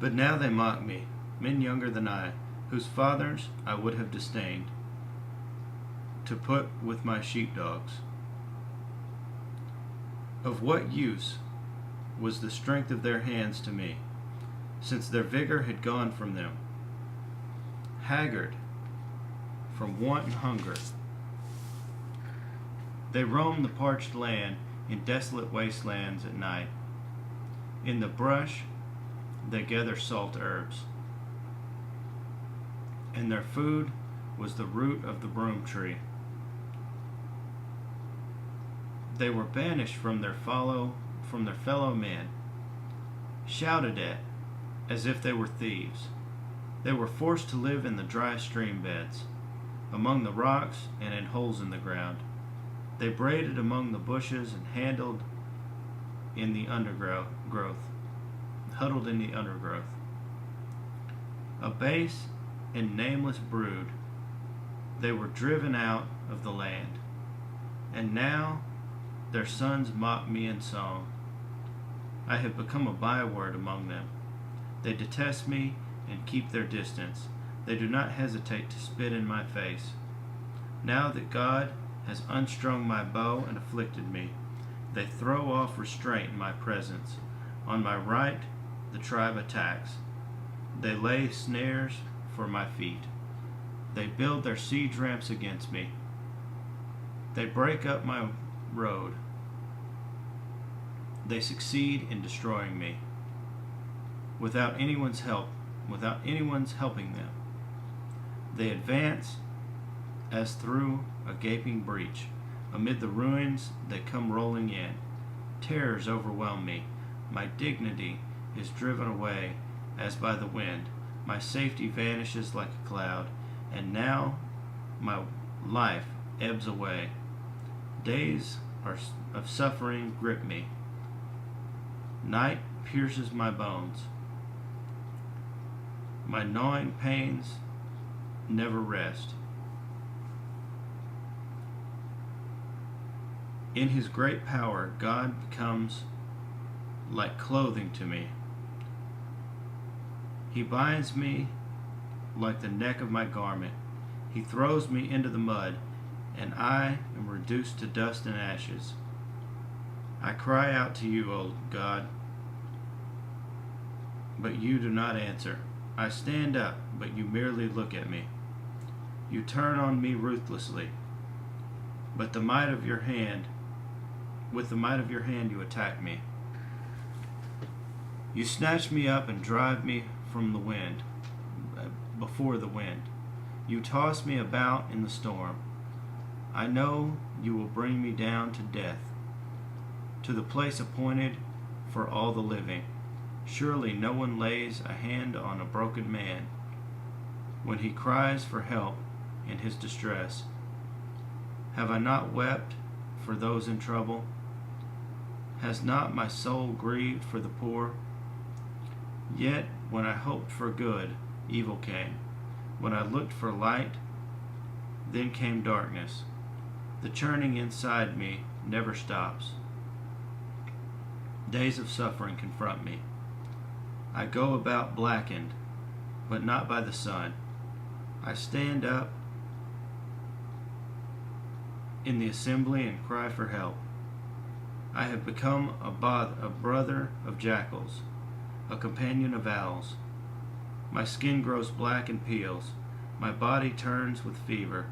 But now they mock me, men younger than I, whose fathers I would have disdained to put with my sheepdogs. Of what use was the strength of their hands to me, since their vigor had gone from them? Haggard from want and hunger, they roam the parched land in desolate wastelands at night. In the brush they gather salt herbs, and their food was the root of the broom tree. They were banished from their fellow men, shouted at as if they were thieves. They were forced to live in the dry stream beds, among the rocks and in holes in the ground. They braided among the bushes and huddled in the undergrowth. A base and nameless brood, they were driven out of the land, and now their sons mock me in song. I have become a byword among them. They detest me and keep their distance. They do not hesitate to spit in my face. Now that God has unstrung my bow and afflicted me, they throw off restraint in my presence. On my right, the tribe attacks. They lay snares for my feet. They build their siege ramps against me. They break up my road. They succeed in destroying me without anyone's helping them. They advance as through a gaping breach. Amid the ruins they come rolling in. Terrors overwhelm me. My dignity is driven away as by the wind. My safety vanishes like a cloud, and now my life ebbs away. Days of suffering grip me. Night pierces my bones. My gnawing pains never rest. In his great power, God becomes like clothing to me. He binds me like the neck of my garment. He throws me into the mud, and I am reduced to dust and ashes. I cry out to you, O God, but you do not answer. I stand up, but you merely look at me. You turn on me ruthlessly, but with the might of your hand you attack me. You snatch me up and drive me from the wind, before the wind. You toss me about in the storm. I know you will bring me down to death, to the place appointed for all the living. Surely no one lays a hand on a broken man when he cries for help in his distress. Have I not wept for those in trouble? Has not my soul grieved for the poor? Yet when I hoped for good, evil came. When I looked for light, then came darkness. The churning inside me never stops. Days of suffering confront me. I go about blackened, but not by the sun. I stand up in the assembly and cry for help. I have become a brother of jackals, a companion of owls. My skin grows black and peels. My body burns with fever.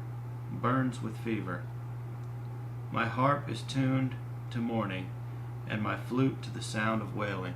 My harp is tuned to mourning, and my flute to the sound of wailing.